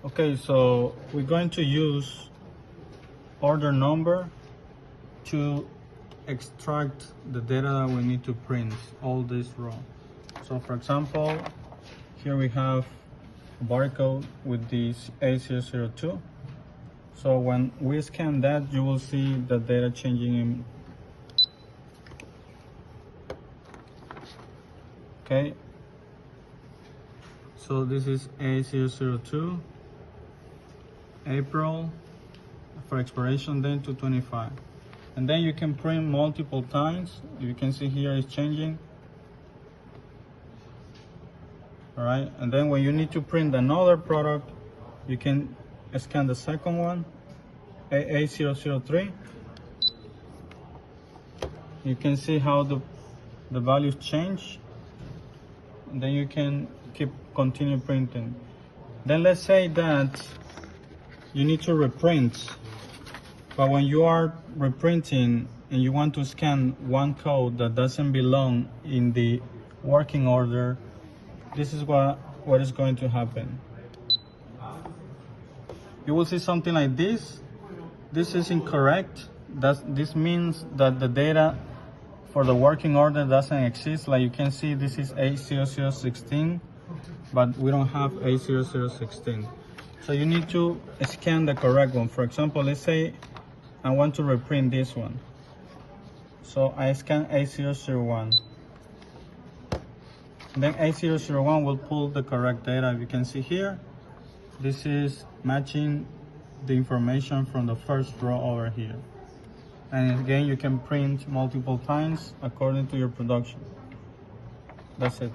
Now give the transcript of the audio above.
Okay, so we're going to use order number to extract the data that we need to print, all this row. So for example, here we have a barcode with this A002. So when we scan that, you will see the data changing in. Okay, so this is A002, April, for expiration date 225. And then you can print multiple times. You can see here it's changing. All right, and then when you need to print another product, you can scan the second one, A003. You can see how the values change. And then you can continue printing. Then let's say that you need to reprint, but when you are reprinting and you want to scan one code that doesn't belong in the working order, this is what is going to happen. You will see something like this. This is incorrect. This means that the data for the working order doesn't exist. Like you can see, this is A0016, but we don't have A0016. So you need to scan the correct one. For example, let's say I want to reprint this one. So I scan A001. Then A001 will pull the correct data. You can see here, this is matching the information from the first row over here. And again, you can print multiple times according to your production. That's it.